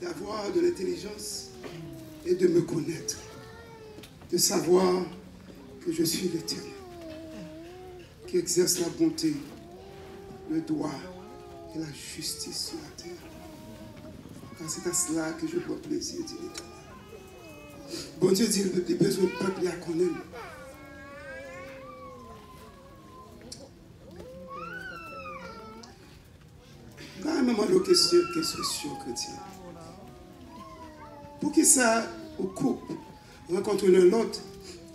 d'avoir de l'intelligence et de me connaître, de savoir que je suis l'Éternel, qui exerce la bonté, le droit et la justice sur la terre. Car c'est à cela que je prends plaisir, dit l'Éternel. Bon Dieu dit, les besoins du peuple à connaître. Quand même, une question chrétienne. Pour qui ça, au couple, rencontre l'un l'autre,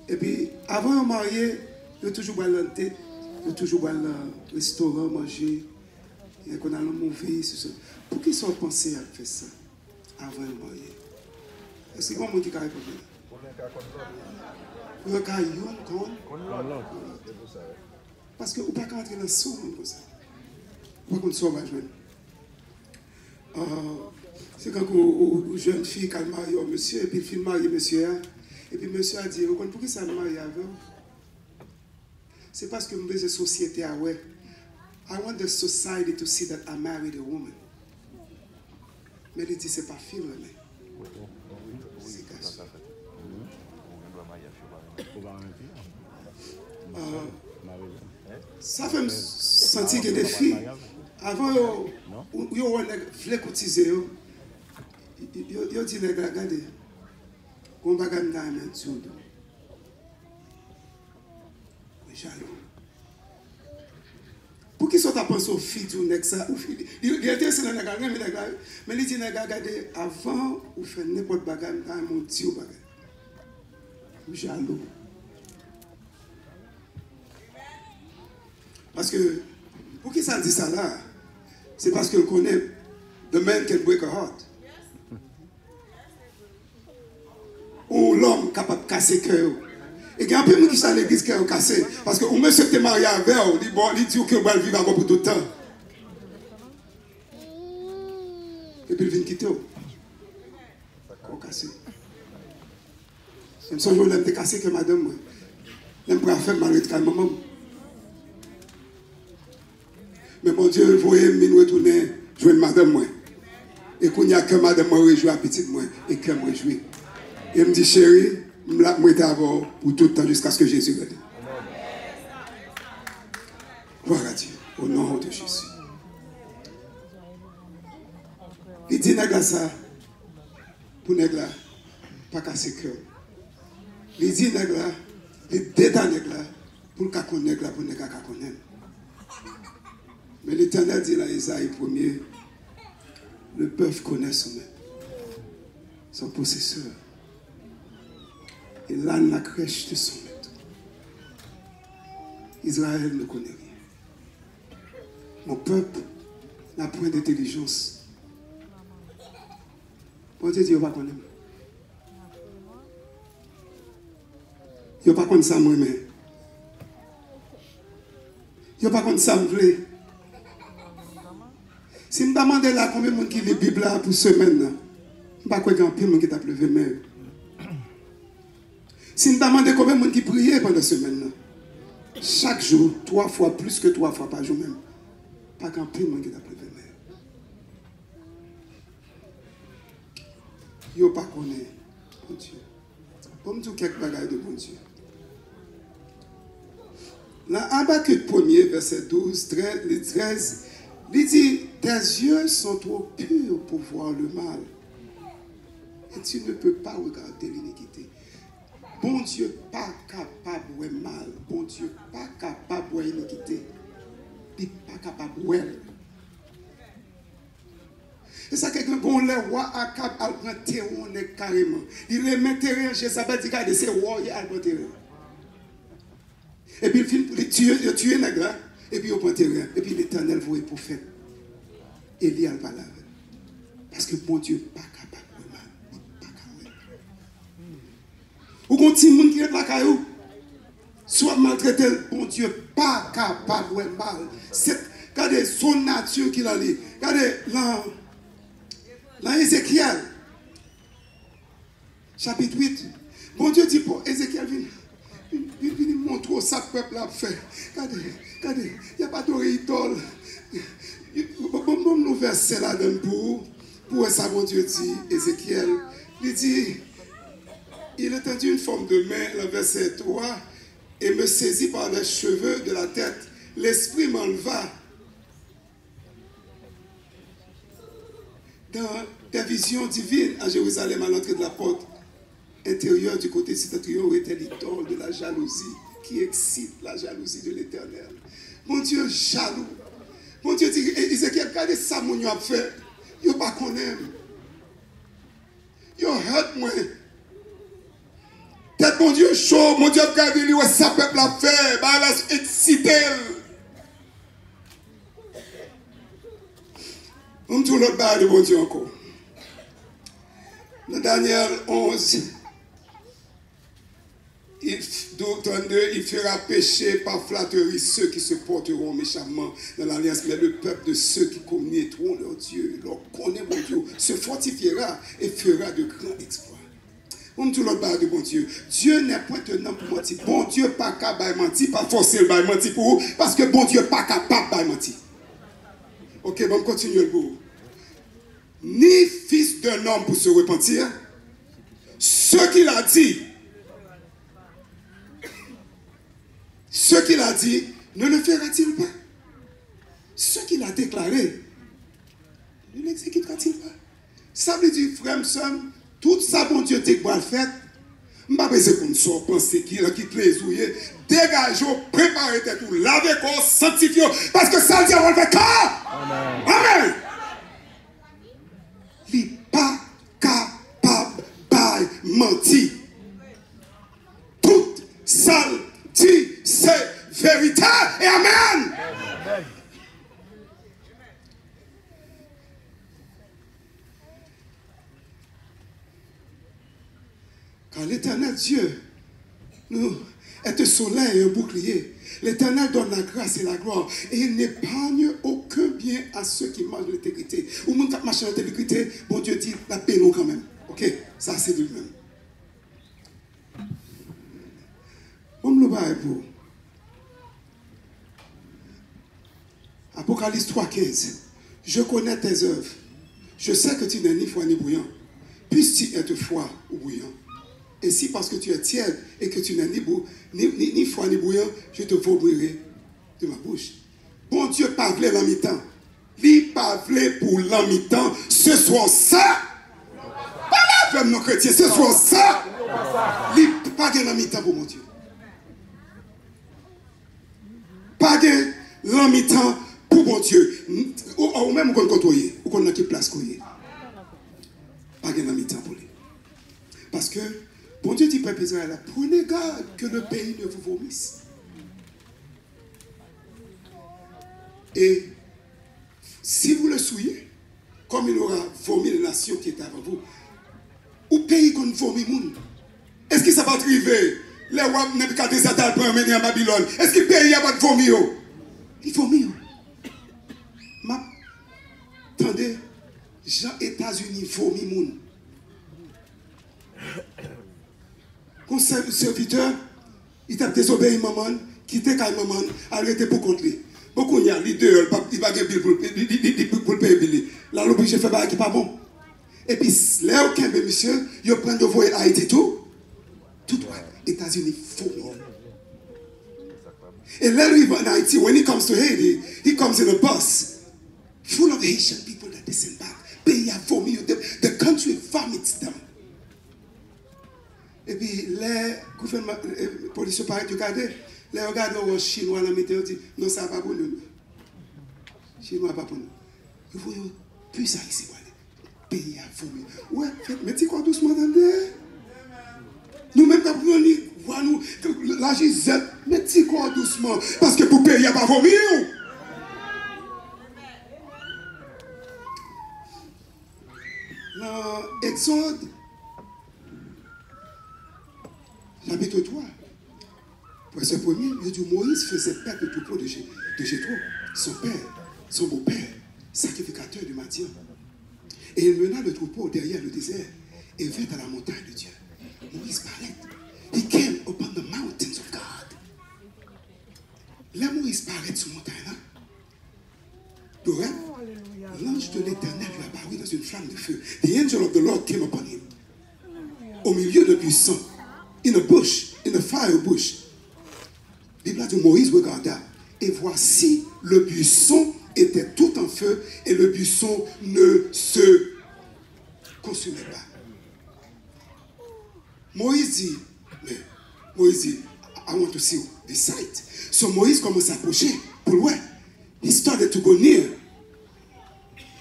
et puis avant de marier, il y a toujours dans la tête, il y a toujours dans le restaurant, manger, et qu'on a le mauvais, c'est ça. Pour qui sont pensés à faire ça avant de marier? Est-ce qu'il y a un monde qui a répondu? Pour le cas, il y a un parce que vous ne pouvez pas entrer dans le son comme ça. Vous ne pouvez pas sauvage même. C'est quand une jeune fille qui a marié un monsieur, et puis il fait marier monsieur, et puis monsieur a dit, pourquoi ça me marie avec? C'est parce que la société a ouais. I want the society to see that I married a woman. Mais il dit, c'est pas film, mais. C'est caché. Ça fait me sentir que des filles, avant, ils voulaient cotiser. Ils disent, regardez, on va gagner un tout. Jaloux. Pour qu'ils soient à penser aux filles du nègre ça, il était sur le nègre, mais il dit, regardez, avant, vous faites n'importe quoi, mon Dieu, jaloux. Parce que, pour qui ça dit ça là, c'est parce qu'elle connaît the man can break a heart. Ou l'homme capable de casser le cœur. Et il y a un peu de gens qui sont à l'église qui ont cassé. Parce que monsieur qui est marié avec eux, il dit qu'il va vivre encore pour tout le temps. Et puis il vient quitter. Il a cassé. Son jour, il a cassé que madame. Il a faire malgré tout maman. Mais mon Dieu, vous voyez, il retourner jouer madame moi. Et qu'il n'y a que madame moi réjouir à petite moi. Et que moi réjouir. Et il me dit, chérie, moi j'étais avant pour tout le temps jusqu'à ce que Jésus revienne. Gloire à Dieu, au nom de Jésus. Il dit, nègre ça, pour nègre là, pas casser le cœur. Il dit, nègre là, il détend nègre là, pour le cas qu'on nègre là, pour nègre qu'on aime. Mais l'Éternel dit dans Isaïe 1er, le peuple connaît son maître, son possesseur. Et l'âne la crèche de son maître. Israël ne connaît rien. Mon peuple n'a point d'intelligence. Bon Dieu dit, il ne va pas connaître. Il ne va pas connaître ça moi-même. Il ne va pas connaître ça moi. Si je me demande là combien de monde qui lit la Bible là pour semaine, je ne sais pas quoi qu'il y a un peu de monde qui t'a levé même. Si je me demande combien de monde qui priait pendant la semaine, chaque jour, 3 fois, plus que 3 fois par jour même, pas qu'un peu de monde qui t'a levé même. Il ne pas connaître bon Dieu. Pour me dire quelques bagages de bon Dieu. Dans Habakkuk 1er, verset 12, 13, il dit, tes yeux sont trop purs pour voir le mal. Et tu ne peux pas regarder l'iniquité. Bon Dieu pas capable de voir mal. Bon Dieu pas capable de voir l'iniquité. Il n'est pas capable de voir. Et ça, quelqu'un, bon, les rois à cap, à prendre terrain carrément. Il remet terrain chez sa bête, il dit, c'est roi, il a prend terrain. Et puis il tue les nègres, et puis il prend terrain. Et puis l'Éternel voit le prophète. Élie a le parlé. Parce que bon Dieu n'est pas capable de mal. Il n'est pas capable. Ou quand il y a des gens qui est là, soit maltraité, bon Dieu n'est pas capable de mal. Regardez son nature qu'il a dit. Regardez dans Ézéchiel, chapitre 8. Bon Dieu dit pour Ézéchiel, il montre ça que le peuple a fait. Regardez, il n'y a pas d'oreille idole. Bon, nous verser là-dedans pour Pour ça, mon Dieu dit, Ézéchiel, il dit, il étendit une forme de main, le verset 3, et me saisit par les cheveux de la tête. L'esprit m'enleva dans des visions divines à Jérusalem, à l'entrée de la porte intérieure du côté septentrion, où était l'idole de la jalousie, qui excite la jalousie de l'Éternel. Mon Dieu jaloux. Mon Dieu dit, Ézéchiel, regardez ça, mon Dieu a fait. Yo pas qu'on aime. Yo hurt moi. Peut-être mon Dieu chaud, mon Dieu a regardé lui, ouais, ça peuple a fait, bah là, excité. On me dit l'autre barre de mon Dieu encore. Dans Daniel 11, il fera pécher par flatterie ceux qui se porteront méchamment dans l'alliance, mais le peuple de ceux qui connaîtront leur Dieu, leur connaît mon Dieu, se fortifiera et fera de grands exploits. On me dit l'autre barre de mon Dieu. Dieu n'est point un homme pour mentir. Bon Dieu pas capable de mentir, pas forcer le bail mentir pour vous, parce que bon Dieu pas capable de mentir. Ok, bon, continue le bout. Ni fils d'un homme pour se repentir, ce qu'il a dit, ne le fera-t-il pas? Ce qu'il a déclaré, ne l'exécutera-t-il pas? Ça veut dire, frère, somme, tout ça, bon Dieu, dit que va le faire. Je ne vais pas besoin qu'on soit pensé qu'il a quitté les ouillés. Dégageons, préparez tout, lavez corps, sanctifiez, parce que ça, le diable va le faire. Amen. Amen. Il n'est pas capable de mentir. Toute salle dit c'est vérité et amen. Amen. Car l'Éternel Dieu nous est un soleil et un bouclier. L'Éternel donne la grâce et la gloire. Et il n'épargne aucun bien à ceux qui marchent de l'intégrité. Ou monde qui marche de l'intégrité, bon Dieu dit, la paix nous quand même. Ok? Ça c'est de lui-même. On me le bat pour. Apocalypse 3,15. Je connais tes œuvres. Je sais que tu n'es ni froid ni bouillant. Puisses-tu être froid ou bouillant? Et si parce que tu es tiède et que tu n'es ni froid ni bouillant, je te vomirai de ma bouche. Bon Dieu parle l'en mi-temps. Il parle pour l'en mi-temps. Ce soir ça. Pas la nos chrétiens. Ce soir ça. Il parle l'en mi-temps pour mon Dieu. Pas de l'en mi-temps pour mon Dieu. Ou même qu'on côtoie. Ou qu'on a qui place qu'on y est. Pas de l'en mi-temps pour lui. Parce que bon Dieu dit, peuple Israël, prenez garde que le pays ne vous vomisse. Et si vous le souillez, comme il aura vomi les nations qui étaient avant vous, au pays qu'on vomit monde, est-ce que ça va arriver? Les rois Nebuchadnezzar pour emmener en Babylone, est-ce que le pays va vomir? Il vomit. Attendez, Jean États-Unis vomit monde. Comme serviteur, il t'a désobéi maman, quitté quand maman, arrêté pour contre lui. Beaucoup y a leader, il va gagner pour le payer. Là, l'obligé fait pas qui pas bon. Et puis, là, aucun monsieur, il prend de voyer Haïti tout droit. États-Unis, faux. Et là, lui, en Haïti, when he comes to Haiti, he comes in a bus full of Haitian people that descend back. Pays a vomi, the country vomits them. Et puis, les gouvernements, les policiers paraissent regarder, les regardent aux Chinois dans la météo, disent non, ça va pas pour nous. Chinois pas pour nous. Vous voyez, plus ça ici, le pays a vomi. Ouais, mettez quoi doucement dans le. Nous-mêmes, quand nous voyons nous, la Gisèle, mettez quoi doucement, parce que pour le pays, il n'y a pas vomi. Dans Exode, chapitre 3, verset 1er, il dit Moïse faisait perdre le troupeau de Jéthro, son père, son beau-père, sacrificateur de Madian. Et il mena le troupeau derrière le désert et vint à la montagne de Dieu. Moïse parlait. He came upon the mountains of God. Là, Moïse paraît sur la montagne là. L'ange de l'Éternel lui apparut dans d'une flamme de feu. The angel of the Lord came upon him. Au milieu de buisson. In a bush. In a fire bush. Bible a dit, Moïse regarda. Et voici, le buisson était tout en feu. Et le buisson ne se consumait pas. Moïse dit, I want to see the sight. So Moïse commence à approcher pour loin. He started to go near.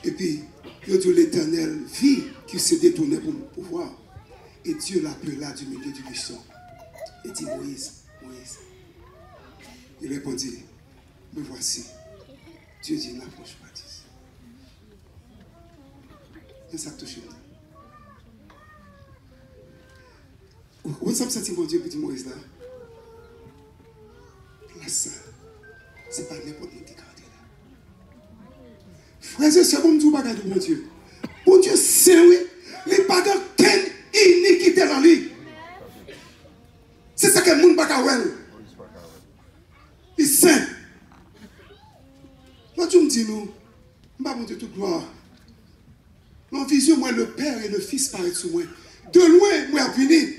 Et puis, il a dit l'Éternel vit qu'il se détournait pour voir. Et Dieu l'appela du milieu du buisson. Il dit, Moïse. Il répondit, me voici. Dieu dit, n'approche pas d'ici. Et ça touche. Où est-ce que ça mon Dieu pour dire Moïse là? Place ça. Ce n'est pas n'importe qui garde là. Frères et sœurs, bon Dieu, pas garder mon Dieu. Bon Dieu, c'est oui. Il n'y a pas d'aucune iniquité dans lui. C'est ça que le monde n'a pas faire. Il est saint. Moi, tu me dis, nous, je ne vais pas monter toute gloire. En vision, moi, le Père et le Fils paraissent sur moi. De loin, moi, je puni.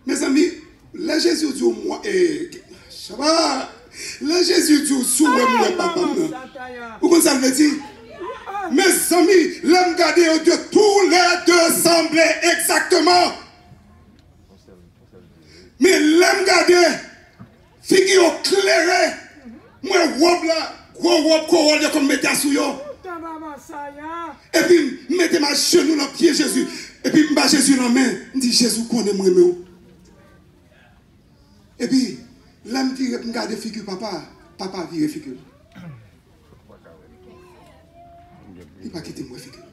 Mes amis, là, Jésus dit, moi, Shabbat. Là, Jésus dit, sous moi, papa. Vous comprenez ça veut dire? Mes amis, l'homme gardé de tous les deux semblaient exactement. Mais l'homme gardé, figure claire, moi, robe là, gros robe, corolle, comme mettez sous yo. Et puis, mettez ma genou dans le pied Jésus. Et puis, je mets Jésus dans la main. Je dis, Jésus, connais moi. Et puis, l'homme dit, regarde figure papa vire figure. Il ne va pas quitter moi figure.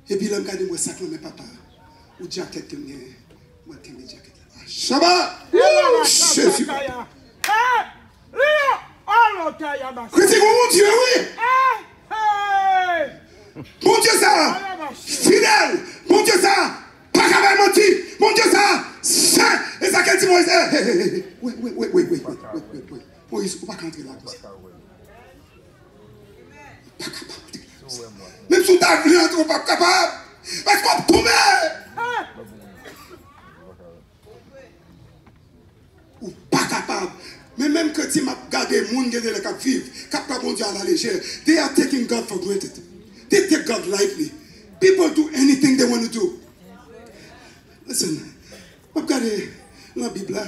Et puis, l'homme regarde moi sac mais papa. Ou jacket que moi je mets jacket là. Shabbat! Jésus. Critique mon Dieu, oui! Mon Dieu ça! Fidèle! Mon Dieu ça! Pas capable de mentir! Mon Dieu ça! Saint! Et ça qu'elle dit Moïse? Oui. Moïse, il ne faut pas rentrer là comme ça. Pas capable de rentrer là comme ça. Même si tu as vu, tu n'es pas capable. Parce qu'on va tomber! Ou pas capable. Mais même que tu m'as gardé le monde qui vivent, qui ne bon Dieu à la légère, they are taking God for granted. They take God lightly. People do anything they want to do. Listen, regardez la Bible.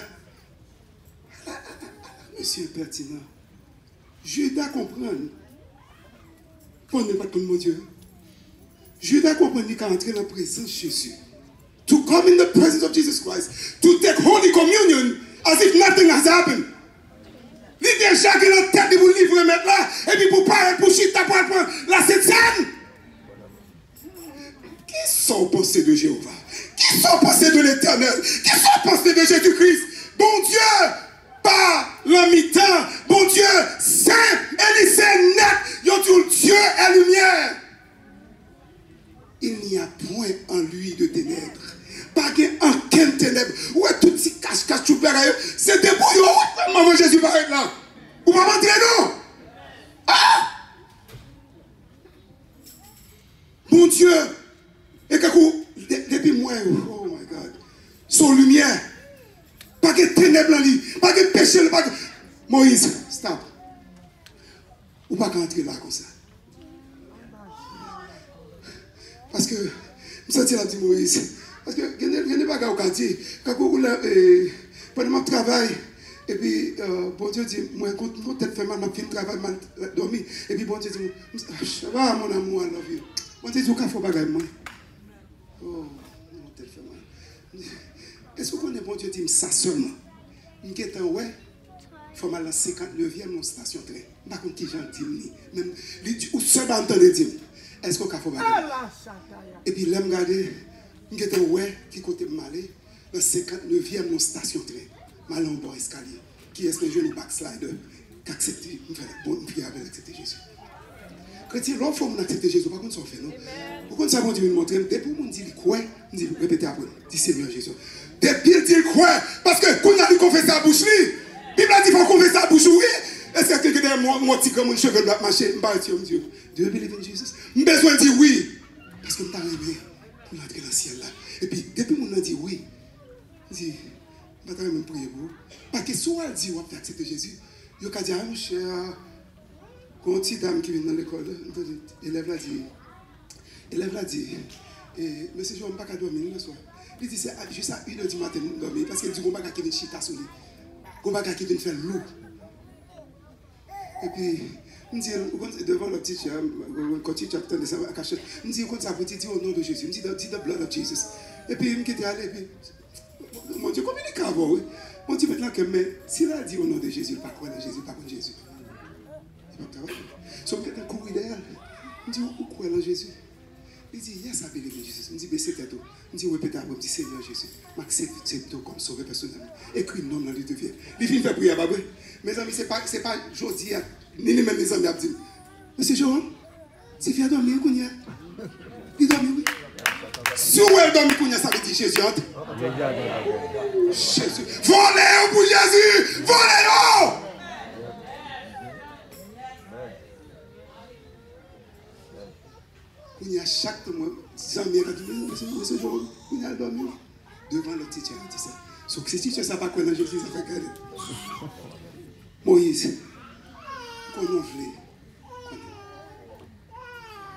Monsieur pertinent. Judas comprend. On n'est pas tout mon Dieu. Judas comprend qu'il a entré dans la présence de Jésus. To come in the presence of Jesus Christ. To take Holy Communion as if nothing has happened. L'idée déjà qu'il a tête de vous livrer maintenant. Et puis pour parler, pour chita, pour prendre la Sainte-Seine. Qui sont pensés de Jéhovah? Qui sont pensés de l'Éternel? Qui sont pensés de Jésus-Christ? Bon Dieu, par le mi-temps. Bon Dieu, saint, Élysée net. Yon dit Dieu est lumière. Il n'y a point en lui de ténèbres. Pas aucun ténèbres. Où est tout petit cache-cache, tout pareil? C'est des bouillons. Maman Jésus va être là. Vous ne m'entendez non? Ah! Mon Dieu. Et depuis moi, oh my God. Son lumière. Pas de ténèbres en lui. Pas de péché. Moïse, stop. Ou pas qu'entrer là comme ça. Parce que, je me sens là, dit Moïse. Parce que, je n'ai pas qu'à quartier. Quand pendant mon travail, et puis, bon Dieu dit, moi, quand mon tête fait mal, ma fille travaille, mal dormi. Et puis, bon Dieu dit, ça va, mon amour, I love you. Bon Dieu dit, il faut pas gagner moi. Oh, mon tête fait mal. Est-ce que vous connaissez, bon Dieu dit, ça seulement? Je suis ouais, il faut mal la 59e station train. Je ne sais pas qui j'en dis, même, ou seul va entendre dire. Est-ce qu'on a fait et puis, là, je regarde, je suis ouais, qui côté malé, la 59e station train. Mal en bas escalier. Qui est-ce que je le backslider? Qui accepte, bon, prière avec accepter Jésus. Chrétien, l'autre fois, on accepte Jésus, par contre, ça fait, non? Pourquoi ça, bon Dieu, me montrer, depuis qu'on dit quoi, on dit, répétez après, dit Seigneur Jésus. Depuis qu'il dit quoi, parce que quand on a dit qu'on fait ça à bouche, Bible a dit qu'on fait ça à bouche, oui. Est-ce que quelqu'un qui est mon petit comme un cheveu de marcher, je vais dire, Dieu, do you believe in Jesus? Je besoin de dire oui. Parce que je t'ai aimé pour entrer dans le ciel là. Et puis, depuis que je dis oui, je dis, je vais même prier pour vous. Parce que si on dit, on va accepter Jésus, il y a dit, ah mon cher, quand une petite dame qui vient dans l'école, l'élève l'a dit, monsieur, je ne vais pas dormir le soir. Il dit, c'est juste à 1h du matin, je dormir. Parce qu'il dit, on ne va pas quitter une chita sur lui. On ne va pas quitter une faire lourd. Et puis, je dis, devant le teacher, quand tu attends de ça à cachette, je dis, quand ça vous dit au nom de Jésus, je dis, the blood of Jesus. Et puis, il me quitte aller, et puis, mon Dieu, comment il est avant, oui? Mon Dieu, maintenant que, mais, s'il a dit au nom de Jésus, il ne pas croire en Jésus, pas contre Jésus. Il ne pas croire. Sauf que quelqu'un couru derrière, je dis, où croire en Jésus? Il dit, yes, I believe in Jesus. Je dis, baissez tête. Je dis, répétez après, je dis, Seigneur Jésus, m'accepte comme sauveur personnellement. Écris le nom dans le livre de vie. Il finit de faire prier, pas vrai? Mes amis, ce n'est pas aujourd'hui, ni même mes amis, dit, monsieur Johan, c'est fait dormir, Kounia. Il dormit, oui. Si vous avez dormi, Kounia, ça veut dire Jésus entre. Jésus. Volez pour Jésus! Volez-le! Il y a chaque mois, monsieur Johan, il y a dormi devant le teacher. Donc, si teacher, ça ne va pas connaître Jésus, ça fait garder. Moïse, qu'on nous voulait.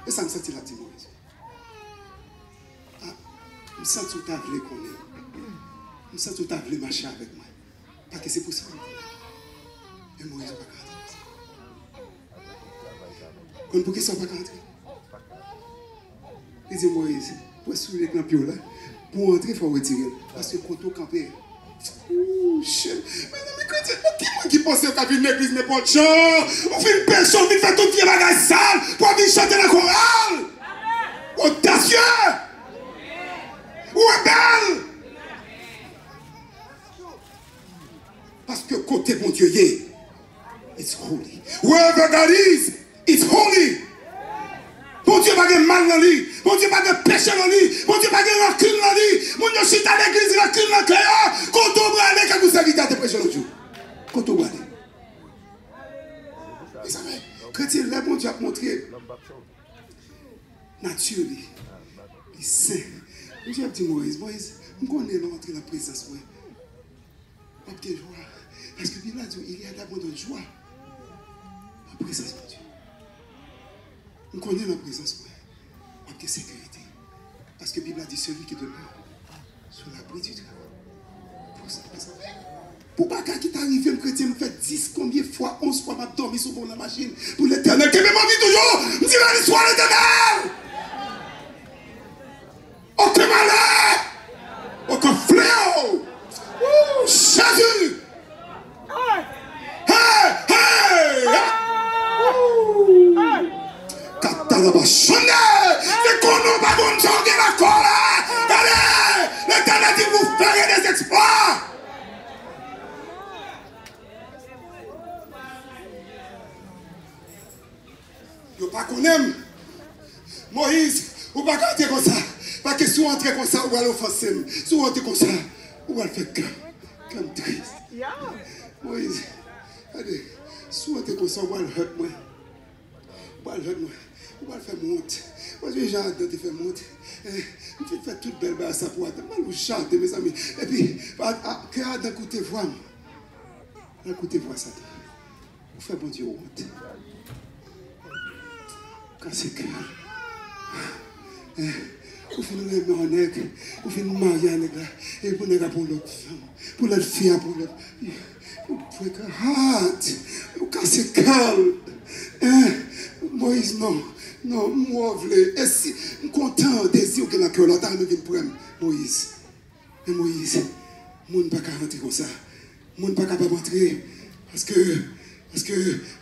Et ça me sentit là, dit Moïse. Ah, je me sens tout à voulu qu'on est. Je me sens tout à voulu marcher avec moi. Parce que c'est pour ça. Et Moïse n'a pas rentrer. Pour qui ça va pas rentrer? Il dit Moïse, pour sous les campions là, pour entrer, il faut retirer. Parce que quand on campe, ouh, chien. Mais qui pense qu'à une église n'est pas de chant? On fait une personne, on fait tout le bagage sale pour venir chanter la chorale. Audacieux. Rebelle. Parce que côté bon Dieu, it's holy. Wherever God is, it's holy. Bon Dieu pas de mal dans lui. Bon Dieu pas de péché dans lui. Bon Dieu pas de rancune dans lui. Mon Dieu, si t'as l'église, rancune dans le cœur. Quand on va aller, quand vous savez, t'as des péchés l'autre jour. Quand on va aller. Mes amis, chrétien, là, bon Dieu a montré nature, il saint. Bon Dieu a dit Moïse, on connaît l'entrée dans la présence. On a de joie. Parce que la Bible a dit, il y a d'abondante joie. La présence de Dieu. On connaît la présence, on a de sécurité. Parce que la Bible a dit celui qui demeure sur l'abri du travail. Pour ça, pour pas qu'il t'arrive, un chrétien me fait 10, combien de fois, 11 fois, m'a dormi sur la machine pour l'éternel. Que même envie toujours, me dit l'histoire de l'éternel. Aucun malheur, aucun fléau. Jésus. Hey, hey. Katalaba chande, et qu'on n'a pas bon temps de la colère. Allez, l'éternel dit vous ferez des exploits. Yo pas qu'on aime. Moïse, ou pas quand comme ça. Parce que si on entre comme ça, on va l'offenser. Si on entre comme ça, on va le faire comme triste. Moïse, allez, si on entre comme ça, on va le hurt moi. On va le hurt moi. On va le faire monter. Moi, j'ai déjà hâte de faire monter. Je vais faire toute belle base à sa pointe. Je vais chanter, mes amis. Et puis, créer d'un côté voix. D'un côté voix, ça. Vous faites bon Dieu honte. Quand c'est que. Vous faites nous aimer en aigle. Vous faites nous marier en aigle. Et vous n'avez pas pour l'autre femme. Pour l'autre fille, pour l'autre. Vous pouvez que hâte. Vous cassez calme. Moïse, non. Non, moi, je voulais. Et si, je suis content, désir que la cœur, l'autre, je viens pour Moïse. Mais Moïse, je ne peux pas rentrer comme ça. Je ne peux pas rentrer. Parce que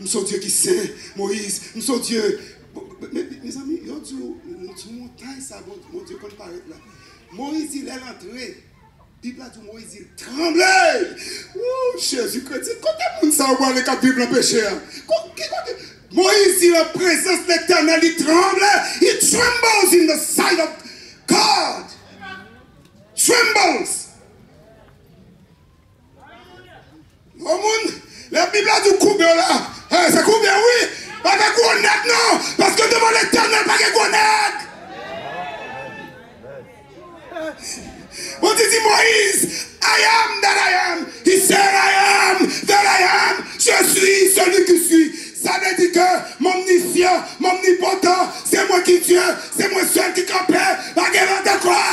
nous sommes Dieu qui sait. Moïse, nous sommes Dieu. Mes amis, il y a une montagne, ça, mon Dieu, qu'on paraît là. Moïse, il est entré. Bible a dit Moïse, il tremblait. Oh, Jésus-Christ, quand est-ce que ça va aller quand Bible a péché? Moïse, il est en présence de l'Éternel, il tremblait. He trembles in the sight of God. Trembles. Oh, la Bible a dit couper là. Ça On dit Moïse, I am that I am. He said I am that I am. Je suis celui qui suis. Ça veut dire que mon omniscient, mon omnipotent, c'est moi qui Dieu, c'est moi seul qui campait. La guerre de quoi?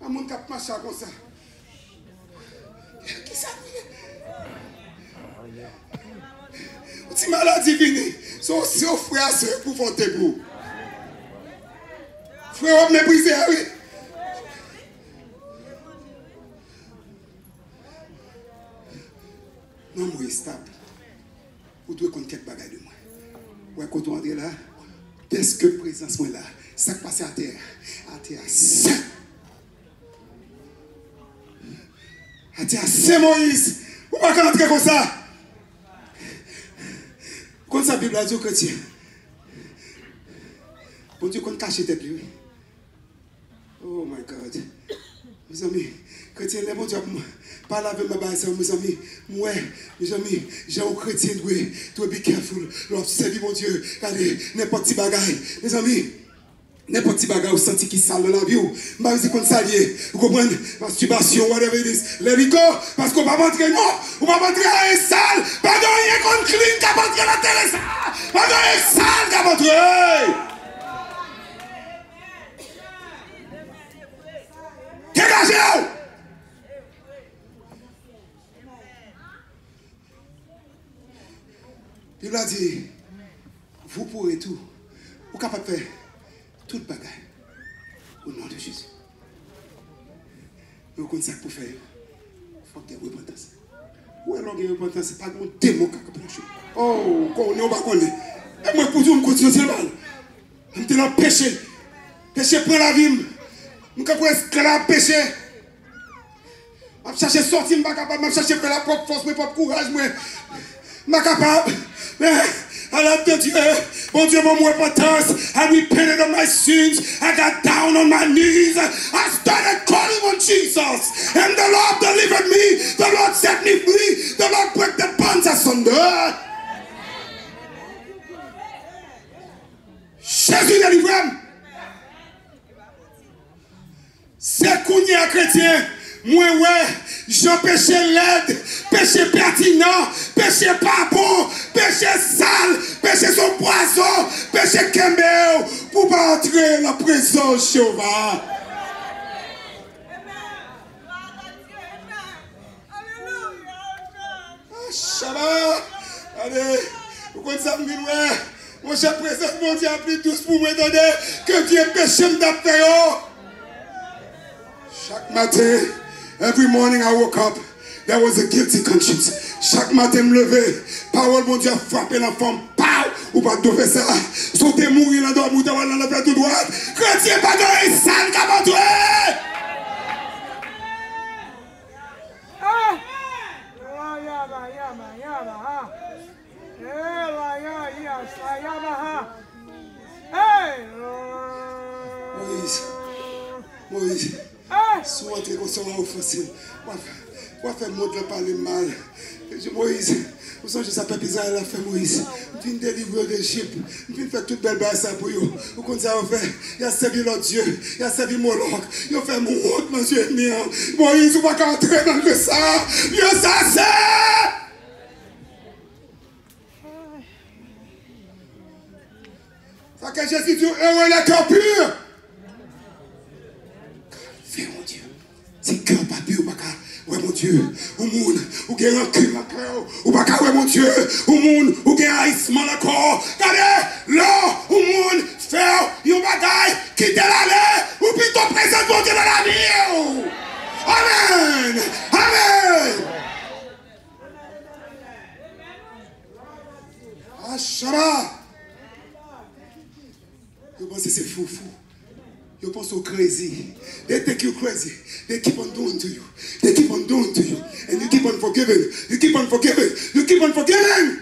Un monde qui a marché comme ça. Qui ça? Si maladie vient, c'est aussi aux frères et sœurs pour voter pour. Frère, méprisé, oui. Non, moi, stable. Vous devez connaître quelques bagages de moi. Ouais, quand on est là, qu'est-ce que présence moi là? Ça qui passe à terre. À terre, c'est. À terre, c'est Moïse. Vous ne pouvez pas entrer comme ça. Quand sa Bible a dit aux chrétiens, bon Dieu, qu'on cache tête lui. Oh my God. Mes amis, chrétiens, les bons Dieu, parle avec ma base, mes amis. Moi, mes amis, j'ai un chrétien, doit be careful. L'observer, mon Dieu, regardez, n'importe qui bagaille. Mes amis, n'importe qui bagaille, vous sentez qui sale dans la vie. Je ne sais pas si vous comprenez, masturbation, whatever it is. Let it go, parce qu'on ne va pas rentrer, non, on ne va pas rentrer à un sale. Pas de rien qu'on clean, qui va rentrer à la télé, ça. Pas de rien sale, qui va rentrer. Dégagez-vous! Il a dit, vous pourrez tout. Vous êtes capable de faire tout le bagage au nom de Jésus. Mais vous connaissez ça pour faire. Il faut que vous ayez repentance. Où est l'orgue de repentance? Ce n'est pas un démon qui a capté la chose. Oh, on ne va pas connaître. Et moi, pour vous, je continue à mal. Je suis dans le péché. Péché prend la vie. Je suis esclave péché. Je cherche à sortir, je suis capable. Je cherche à faire la propre force, mon propre courage. Je suis capable. À la de Dieu, bon Dieu, mon repentance. I repented of my sins. I got down on my knees. I started calling on Jesus. And the Lord delivered me. The Lord set me free. The Lord broke the bonds asunder. Jésus délivre. C'est qu'on y a chrétien. Moi, ouais, j'en péché laide, péché pertinent, péché pas bon, péché sale, péché son poison, péché kembel, pour pas entrer la présence Jéhovah. Shabbat, allez, vous connaissez ça, mon cher présence mondial plus douce pour me donner que Dieu péché m'd'affaire. Chaque matin, every morning I woke up, there was a guilty conscience. Chaque matin, me lever, parole mon Dieu frappé la femme, pow, ou pas de faire ça. Sauter mourir là dedans, mourir dans la plaie tout droit. Chrétien pas de sale qu'à Moïse. Souvent, tu es offensé. On va faire mot parler mal. Moïse, vous savez, je s'appelle Israël, a fait Moïse. Je viens délivrer d'Égypte. Je viens faire toute belle base pour vous. Vous connaissez ça, fait. Il a servi l'autre Dieu. Il a servi Moloch. Il a fait mon honte, mon Dieu ennemi. Moïse, vous ne pouvez pas entrer dans le ça. Il a ça, c'est. Ça que Jésus dit, heureux les cœurs purs. Fais mon Dieu. C'est cœur pas pur, pas ouais mon Dieu. Au monde, ou gagne un cul dans le cœur. Ou pas ouais mon Dieu. Au monde, ou gagne un haïssement dans le corps. Regardez, là, au monde, faire un bagaille, quitter l'aller, ou plutôt présenter mon Dieu dans la vie. Amen. Amen. Ah, Shabbat. Je pense que c'est fou. You pense so crazy. They take you crazy. They keep on doing to you. They keep on doing to you. And you keep on forgiving. You keep on forgiving. You keep on forgiving.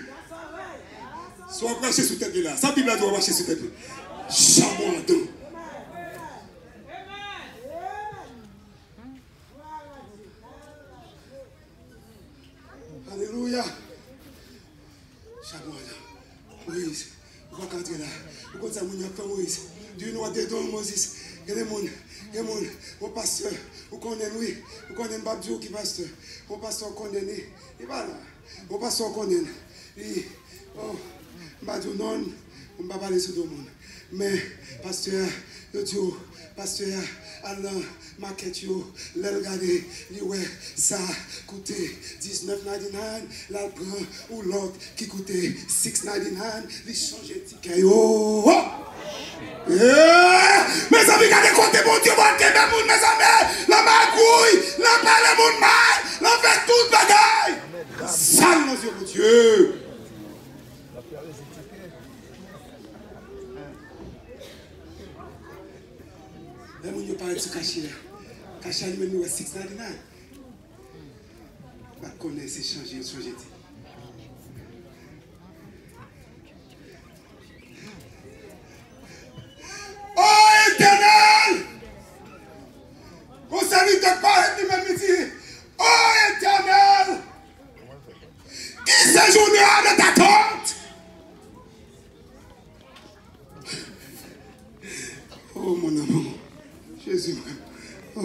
Soit marcher sous tête là. Sa Bible doit marcher sous tête. Jamais donc. Alléluia. Chapeau, Moïse, vous ne pouvez pas entrer là. Vous comptez ça, vous avez fait Moïse. Dieu nous a dit dans Moses. Il y a des gens, mon pasteur, vous connaissez, oui, vous connaissez Babdou qui est pasteur. Mon pasteur connaît, il va là. Mon pasteur connaît. Oh, Babdou non, on ne va pas parler sur tout le monde. Mais, pasteur, pasteur, Allah, maquette, là, regardez, ça coûtait $19.99, là, prend, ou l'autre qui coûtait $6.99, il change de ticket. Oh! Mes amis, quand vous comptez, mon Dieu, mes amis, la magouille, la parle, mon mal, la fait toute bagaille. Sale nos yeux, mon Dieu. Les gens parlent de ce cachet. Cachet, il nous est $6.99. Je connais, c'est changer. Oh Éternel! Vos serviteurs parlent du même métier. Oh Éternel! Qui séjournera dans ta tente? Oh mon amour, Jésus. Oh,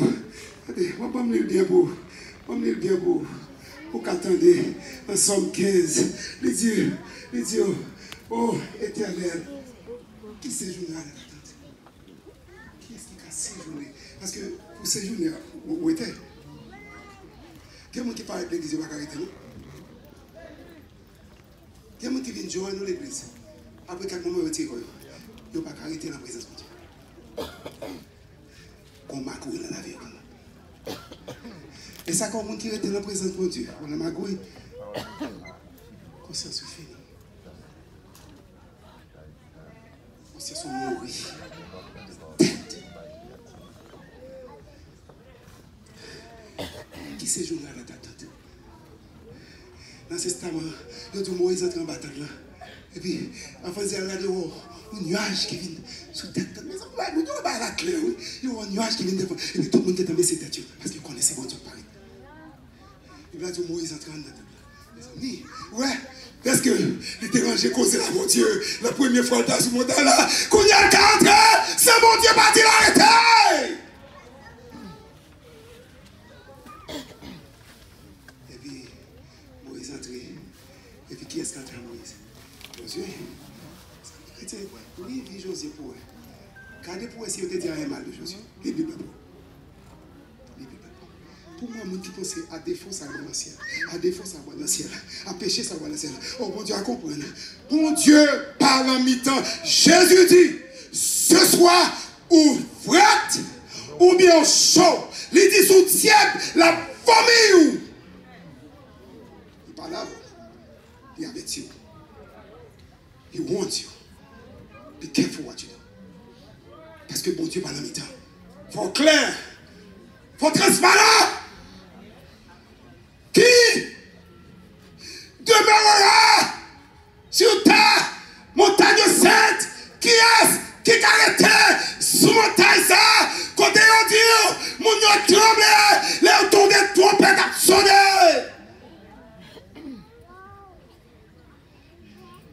attendez, on va me le dire pour. On me le dire pour. Pour qu'attendez, en Somme 15, les dieux, oh Éternel, qui séjournera dans ta tente? Qui est-ce qui a séjourné? Parce que pour séjourner, où était? Quel monde qui parle de l'église, il va arrêter nous? Quel monde qui vient joindre nous l'église? Après 4 moments, il ne va pas arrêter la présence de Dieu. Qu'on m'a couru dans la vie. Et ça, quand on qui était dans la présence de Dieu, on a magoué. Conscience suffit. Conscience mourir. Qui séjourne à la tête? Dans ce testament, il y a Moïse entre en bataille là. Et puis, en faisant regarder un nuage qui vient sous tête. Mais on ne pas la clé, oui. Il y a un nuage qui vient devant. Et puis tout le monde est tombé sur tête. Parce qu'il connaissait bon Dieu pareil. Il va dire Moïse entre en tête là. Mes amis, ouais. Parce que il était rangé causé là, mon Dieu. La première fois, il était sur mon temps là. Quand il y a le cadre, c'est mon Dieu parti l'arrêter. Et puis, Moïse entré. Et puis, qui est-ce qui entre Moïse? Josué. Oui, Josué pour eux. Regardez pour eux si vous avez dit un mal de Josué. Les Bibles pour. Pour moi, les gens qui pensent à défaut, ça va dans le ciel. À défaut, ça va dans le ciel. À péché, ça va dans le ciel. Oh, bon Dieu, à comprendre. Bon Dieu parle en mi-temps. Jésus dit, ce soir, ou frette, ou bien chaud. Il dit sous tiède, la famille. Il parle là. Il avec you. He wants you. Be careful what you do. Parce que bon Dieu parle en mi-temps. Faut clair. Faut transparent. Qui demeurera sur ta montagne sainte? Qui est-ce qui arrêté sous montagne ça? Côté on dit, mon Dieu tremble, les tours des trompettes a sonné.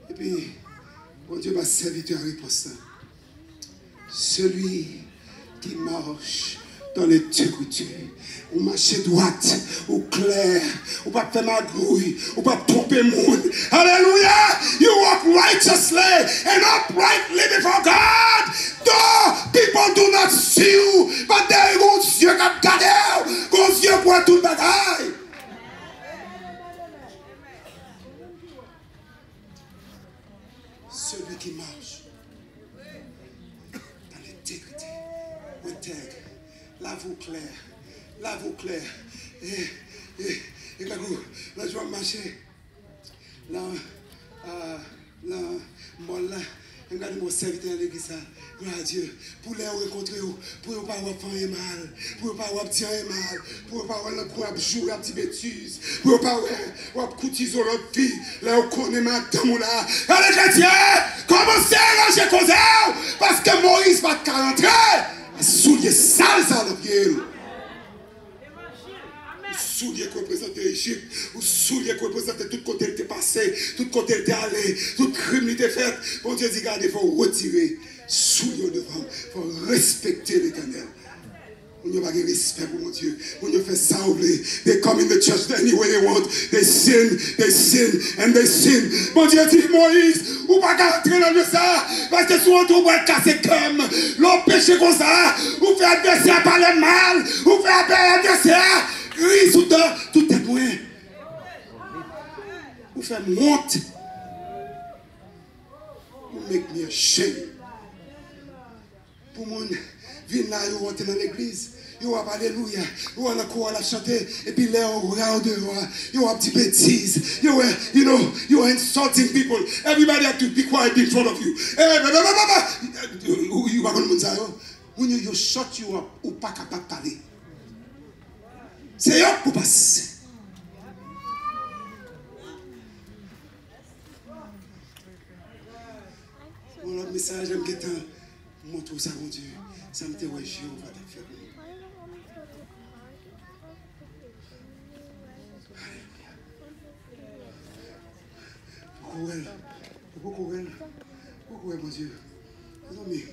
Et puis, bon Dieu va servir à réponse. Celui qui marche dans les intégrité, ou marcher droite, ou clair, ou pas faire magouille, ou pas tromper le monde. Alléluia! You walk righteously and uprightly before God. Though people do not see you, but there is Dieu qui a gardé, Dieu pour tout le bagaille. Celui qui marche dans l'intégrité, intègre, la vous claire. La vous claire. Et là, je vais marcher. Là, moi, là, regardez mon serviteur à l'église. Gloire à Dieu. Pour les rencontrer, pour ne pas avoir fait mal, pour ne pas avoir dit mal, pour ne pas avoir joué la petite bêtise, pour ne pas avoir coutiser l'autre vie. Là, on connaît madame là. Allez, chrétien, commencez à ranger cause. Parce que Moïse va te rentrer. Soulier sale, ça, le pied. Soulier qui représente l'Égypte, ou soulier qui représente tout côté qui était passé. passé, tout côté il était allé, tout crime il était fait. Bon Dieu dit, regardez, il faut retirer sous devant, il faut respecter l'Éternel. When you have respect for mon Dieu, when you fait oublier, they come in the church any way they want, they sin, and they sin. Mon Dieu dit Moïse, ou pas qu'à entrer dans le ça, parce que souvent tu vas casser comme, l'on péché comme ça, ou fait adversaire par le mal, ou fait adversaire, crie sous tout est loin. Ou fait monte, ou make me ashamed. Pour mon vin là, vous rentrez dans l'église, vous avez alléluia, vous avez encore à chanter, et puis là, vous regardez, vous avez des bêtises, you are insulting people. Everybody has to be quiet in front of you. You are going to say, when you shut you up, ou pas capable de parler. C'est eux pour passer. Mon message, j'aime que tu montres ça, mon Dieu. Ça me dit, ouais, je vais te faire. Pourquoi mon Dieu? Non, mais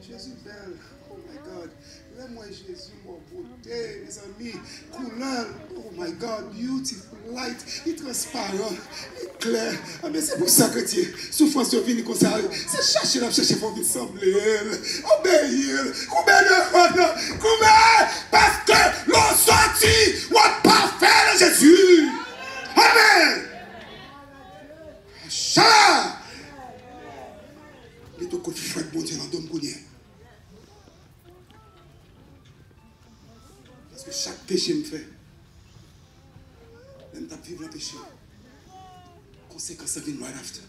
Jésus belle. Oh my God. Laisse-moi Jésus, mon beauté, mes amis. Couleur. Oh my God. Beautiful light. Il est transparent. Il est clair. Ah, mais c'est pour ça que Dieu, souffrance de vie, comme ça. C'est chercher pour qu'il semble. Obéir. Combien? Parce que l'on sortit, on parfait de Jésus. Amen. Chala! Mais tout côté frère, bon Dieu, dans le monde. Parce que chaque péché me fait. Même ta vivre le péché. Conséquence, ça vient right after.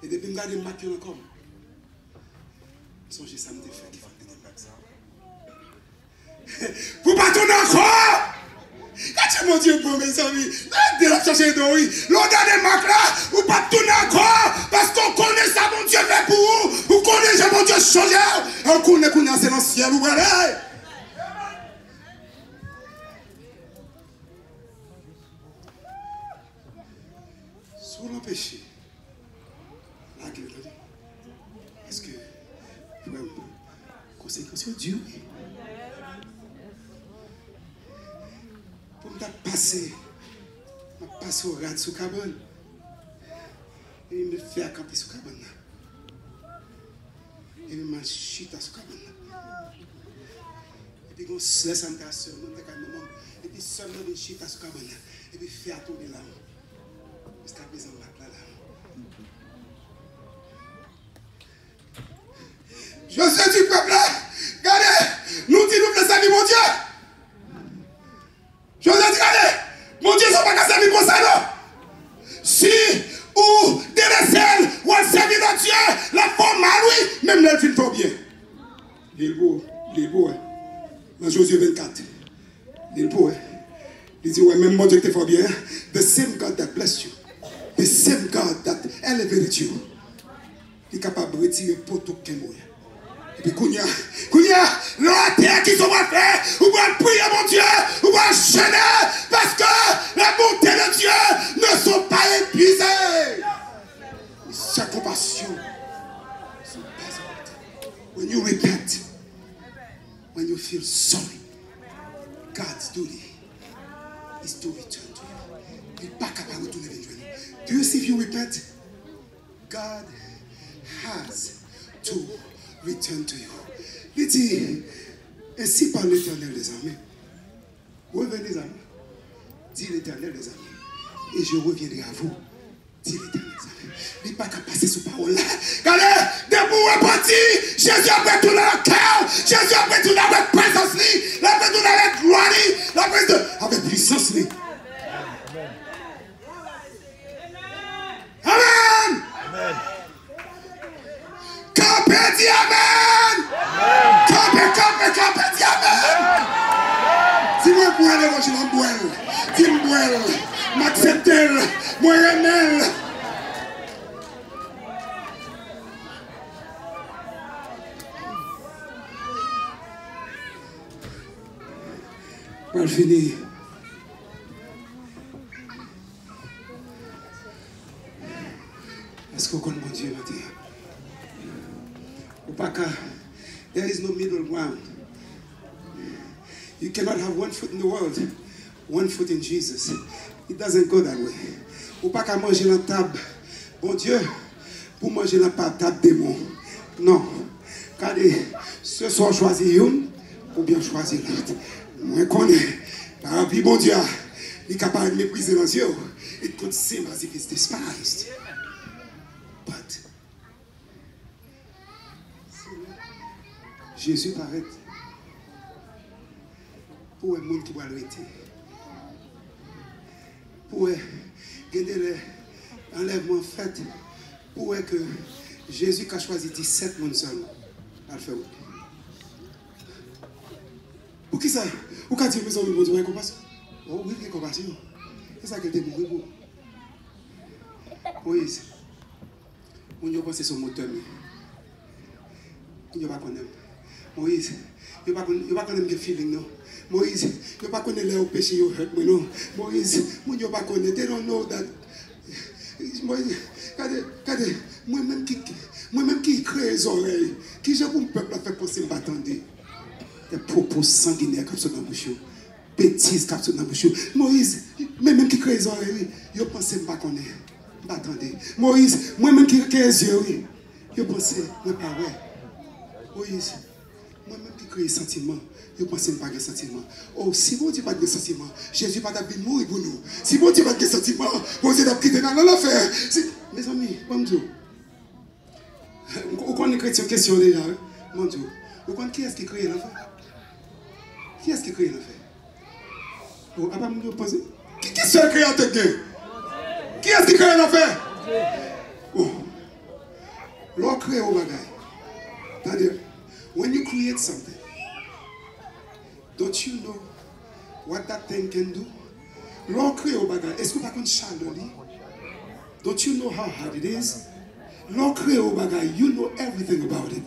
Et depuis que je regarde Matthieu encore, songez ça me fait qui fait des blagues. Vous ne pas tourner encore! Quand mon Dieu pour mes amis, de la chercher de oui, l'on a des marques là, ou pas tourner encore, parce qu'on connaît ça, mon Dieu fait pour vous, ou connaît mon Dieu changer, on connaît qu'on est dans le ciel, vous voyez. Sur le péché, là, est-ce que, vraiment, conséquence de Dieu? Pour me passer au rad sous cabane. Et il me fait camper sous cabane. Et il m'a chuté sous cabane. Et puis on se laisse en ta soeur, et puis seulement il chuté sous cabane. Et puis fait à tourner là. Jusqu'à présent, là. Je suis du peuple là. Regardez, nous disons que les amis, mon Dieu. Je vous ai dit, regardez, mon Dieu, ils ne sont pas qu'à servir comme ça, non? Si, ou, délaissez, ou un serviteur de Dieu, la forme mal, oui, même là, il faut bien. Il est beau, hein. Dans Josué 24. Il est beau, hein. Il dit, ouais, même mon Dieu, il faut bien. The same God that blessed you, the same God that elevated you, il est capable de retirer pour tout le monde. Et puis, Kounia, la terre qui sont pas fait, ou va prier mon Dieu, ou va gêner, parce que la bonté de Dieu ne sont pas épuisées. Sa compassion. When you repent, when you feel sorry, God's duty is to return to you. Il n'est pas capable de retourner vers nous. Do you see if you repent? God has to return to you. Il dit, ainsi par l'Éternel des armées. Revenez à moi, dit l'Éternel des armées, et je reviendrai à vous, dit l'Éternel des armées. Il n'est pas qu'à passer sous parole là. Regardez, debout reparti, Jésus a pris tout dans le cœur, Jésus a pris tout dans la présence, il a pris tout dans la gloire, avec puissance. Amen. Amen. Campé dit Amen. Campé dit Amen. Dis-moi pour aller manger dans le boel. Dis-moi, m'accepter, moi remel. Pour finir. Est-ce qu'on connaît mon Dieu maintenant? Ou pas qu'à. There is no middle ground. You cannot have one foot in the world, one foot in Jesus. It doesn't go that way. Ou pas qu'à manger la table. Bon Dieu, pour manger la table démon. Non. Car ce soir choisir une ou bien choisir l'autre. Moi connais. Par rapport bon Dieu, il est capable de mépriser dans les yeux. It could seem as if it's despised. But Jésus paraît pour les gens qui vont l'arrêter. Pour gagner l'enlèvement fait. Pour que Jésus a choisi 17 personnes seulement à le faire. Pour qui ça? Pour qui dire mes amis, bon Dieu, compassion? Oh oui, il y a compassion. C'est ça qu'il était mort pour. Moïse, on y a pensé son moteur. On y a pas connaître. Moïse, il n'y a pas connaître le feeling, non. Moïse, il n'y a pas connaître les péchés, il hurt, non. Moïse, il n'y a pas connaître. They don't know that. Moïse, regardez, moi-même qui crée les oreilles, qui j'ai pour le peuple à faire penser, m'attendre. Des propos sanguinaires comme ça dans la bouche. Bêtises comme ça dans la bouche. Moïse, même qui crée les oreilles, il pense que je ne connais pas. Attendez. Moïse, moi-même qui crée les yeux, il pense que je ne pas ouais. Moïse, moi-même qui crée les sentiments, je pense que je ne pas de sentiments. Oh, si vous dites pas de sentiments, Jésus pas d'habiter mourir pour nous. Si vous dites pas de sentiments, vous êtes quitter dans l'enfer. Mes amis, bon Dieu. Vous connaissez une question déjà, mon Dieu. Vous connaissez qui est-ce qui crée l'enfer? Qui est-ce qui crée l'enfer? Oh, ah bah, je pense. Qui est ce créateur? Qui est-ce qui crée l'enfer? Oh. L'on crée au bagage. C'est-à-dire, when you create something, don't you know what that thing can do? L'on crée au bagage. Est-ce que vous ne connaissez pas chaleur? Don't you know how hard it is? L'on crée au bagage. You know everything about it.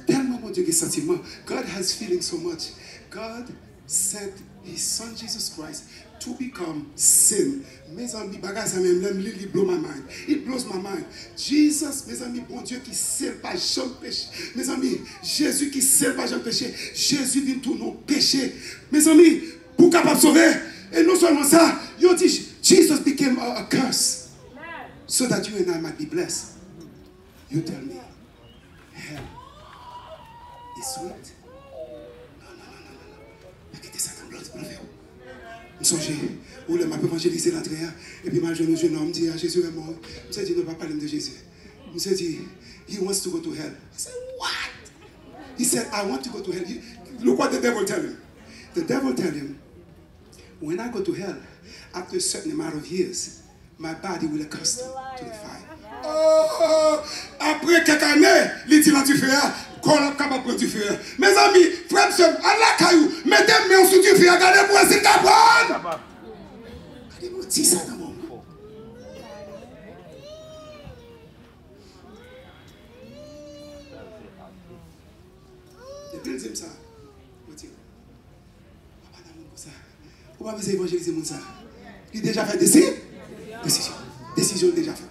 Tellement mon Dieu que sentiment. God has feeling so much. God sent His Son Jesus Christ to become sin. Mes amis, bagage ça même, it blow my mind. It blows my mind. Jesus, mes amis, bon Dieu qui sait pas jamais péché. Mes amis, Jésus qui sait pas jamais péché. Jésus vient tout nos péchés. Mes amis, pour capable sauver. Et non seulement ça, il dit Jesus became a curse so that you and I might be blessed. You tell me, hell is sweet? Non. Quittez ça dans l'autre. Je songe, où le m'a évangélisé l'entrée, et puis je jeune homme dit, Jésus est mort. Je me dit, ne pas parler de Jésus. Je me dit, he wants to go to hell. I said, what? He said, I want to go to hell. Look what the devil tell him. The devil tell him, when I go to hell, after a certain amount of years, my body will accustom to the fire. Oh, après quelques années, il dit, tu fais, qu'on est capable de prendre du feu. Mes amis, frères et sœurs, à la caillou, mettez mes mains sous du feu, regardez-moi, c'est capable. Regardez-moi, dis ça dans mon monde. Depuis le deuxième ça, on dit, papa n'a pas ça. On va vous évangéliser mon ça. Il a déjà fait décision. Décision déjà faite.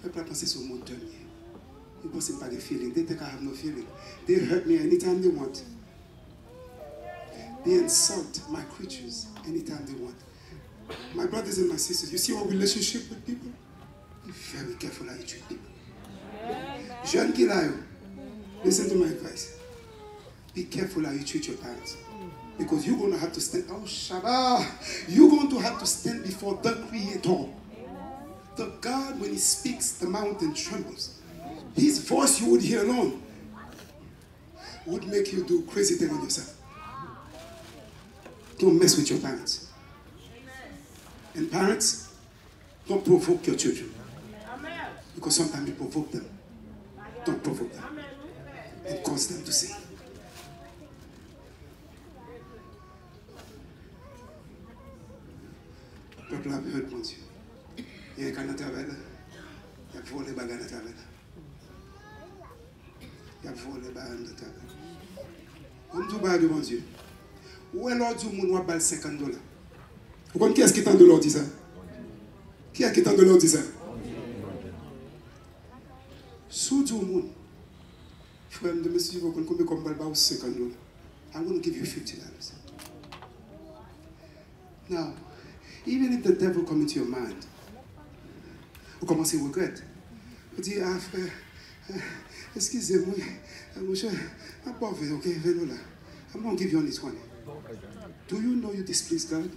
Le peuple a pensé sur mon dernier. Ils ne pensent pas de feeling. They think I have no feeling. They hurt me anytime they want. They insult my creatures anytime they want. My brothers and my sisters, you see our relationship with people? Be very careful how you treat people. Jeune qui là, listen to my advice. Be careful how you treat your parents. Because you're going to have to stand, oh Shabbat, you're going to have to stand before the Creator. The God, when He speaks, the mountain trembles. His voice you would hear alone would make you do crazy things on yourself. Don't mess with your parents. And parents, don't provoke your children. Because sometimes you provoke them. Don't provoke them. And cause them to sin. Le peuple a peur, mon Dieu. Il y a un canard à travers là. Il y a volé les bagages à travers là. Il a volé les barres de tabac. On dit bah devant Dieu. Où est l'ordre du monde qui a 50 $? Vous comprenez qui est-ce qui est en de l'ordre dit ça? Qui est-ce qui est en de l'ordre dit ça? Sous du monde. Frère, je me suis dit, vous comprenez combien de 50 $? I'm going to give you $50. Now, even if the devil comes into your mind, vous commencez à regretter. Vous dites, ah frère, excusez-moi, mon cher, je ne vais pas faire, ok, venez là. I'm going to give you only 20. Do you know you displease God?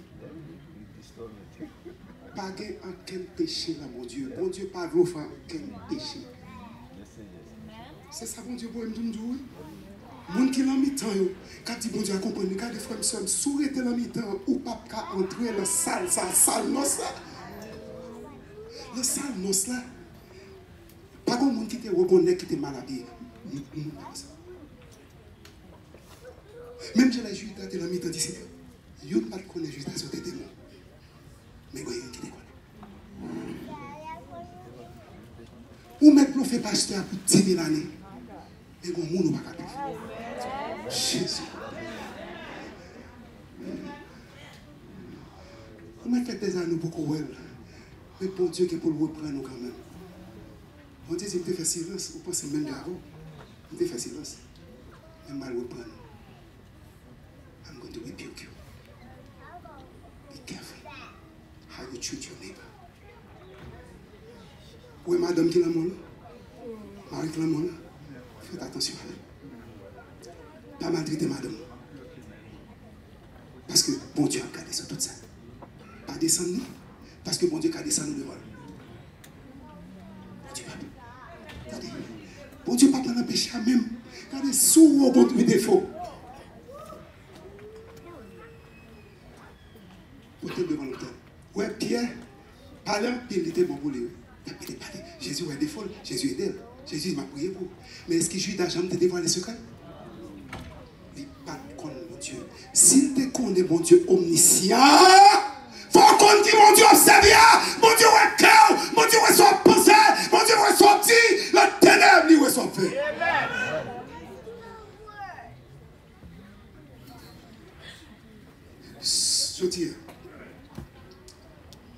Pas aucun péché là, mon Dieu. Mon Dieu, pas de faire aucun péché. C'est ça, mon Dieu, pour me dire. Les gens qui sont en mi-temps, quand dit bon Dieu a compris, quand des frères sont sourés dans mi-temps, ou pas entrer dans la salle, ça, salle noce là. La salle noce là. Pas comme monde qui te reconnaît qui était mal habillé. Même si la juge était dans la mi-temps, dit il n'y a pas de connaître juste à sauter des mots. Mais il y a qui te connaît. Ou mettre le fait pasteur pour 10 000 années. Et bon, monde n'a pas capté. Jésus. On m'a fait des années beaucoup well. Mais bon Dieu qui pour le reprendre quand même. Bon Dieu, si je te fais silence, vous pensez même d'avant. Je te fais silence. Mais mal reprendre. I'm going to rebuke you. Be careful how you treat your neighbor. Où est madame qui l'a mon là? Marie qui l'a mon là? Faites attention à elle. Pas maltraiter madame. Parce que bon Dieu a gardé sur tout ça. Pas descendre, parce que bon Dieu a descendu devant. Bon Dieu pas. Regardez. Bon Dieu pas dans le péché même. Regardez, sous au bon défaut. Pour devant l'autel. Ouais, Pierre, parlant, il était bon pour lui. Jésus a des folles, Jésus est d'elle. Jésus m'a prié pour. Mais est-ce que Judas jamais te dévoilé les secrets? Il n'est pas contre mon Dieu. S'il te connaît, mon Dieu omniscient, faut qu'on dise mon Dieu observe, mon Dieu est cœur, mon Dieu est son pensée, mon Dieu est sorti, la ténèbre lui est son feu. Je dis, je n'ai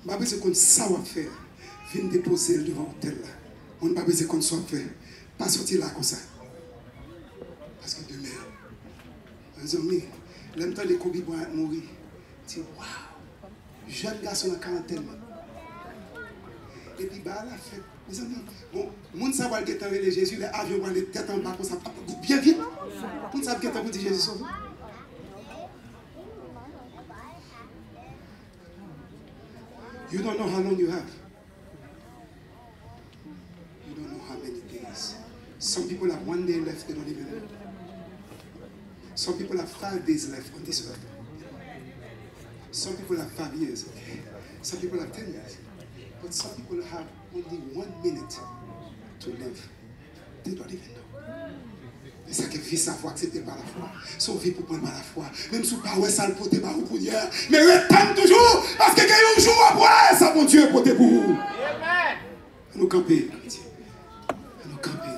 pas besoin qu'on sache faire. Viens déposer devant l'hôtel là. On n'a pas besoin qu'on soit fait. Pas sortir là comme ça. Parce que demain, les amis, l'aime temps les Kobe Bryant mourir. Tu dis, waouh, jeune garçon en quarantaine. Et puis, bah, la fête. Les amis, bon, monde savoir que tu Jésus, les avions vont aller tête en bas comme ça, bien vite. Monde savoir que tu as dit Jésus sauve. You don't know how long you have. You don't know how many days. Some people have 1 day left, they don't even know. Some people have 5 days left on this earth. Some people have 5 years. Some people have 10 years. But some people have only 1 minute to live. They don't even know. C'est ça que vie sa foi acceptée par la foi. Son vie pour prendre par la foi. Même si vous ne pouvez pas le porter par vous hier. Mais restez toujours. Parce que un jour après, ça mon Dieu porter pour vous. Nous camper. Nous camper.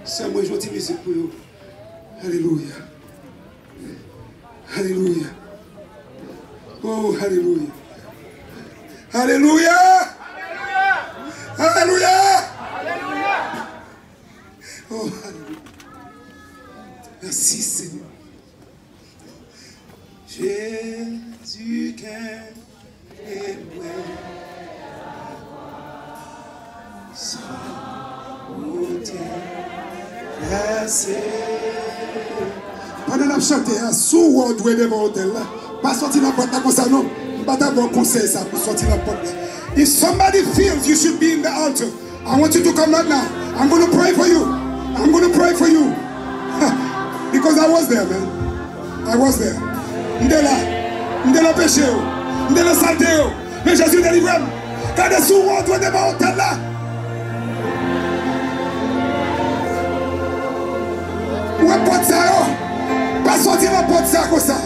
C'est moi je dis musique pour vous. Alléluia. Alléluia. Oh, alléluia. Alléluia. Alléluia. Oh, alléluia. Merci Seigneur. Jésus qui est sans glacé. Pendant la chanter, sous on doit devant l'hôtel là. Pas sortir la porte comme ça, non. Pas d'abord conseil ça pour sortir la porte là. If somebody feels you should be in the altar, I want you to come right now. I'm going to pray for you. I'm going to pray for you. Because I was there, man. I was there. M'dela péché, m'dela saleté, mais Jésus délivre. Quand des sous on doit devant l'hôtel là. Où est porte ça, yo? Pas sortir la porte ça comme ça.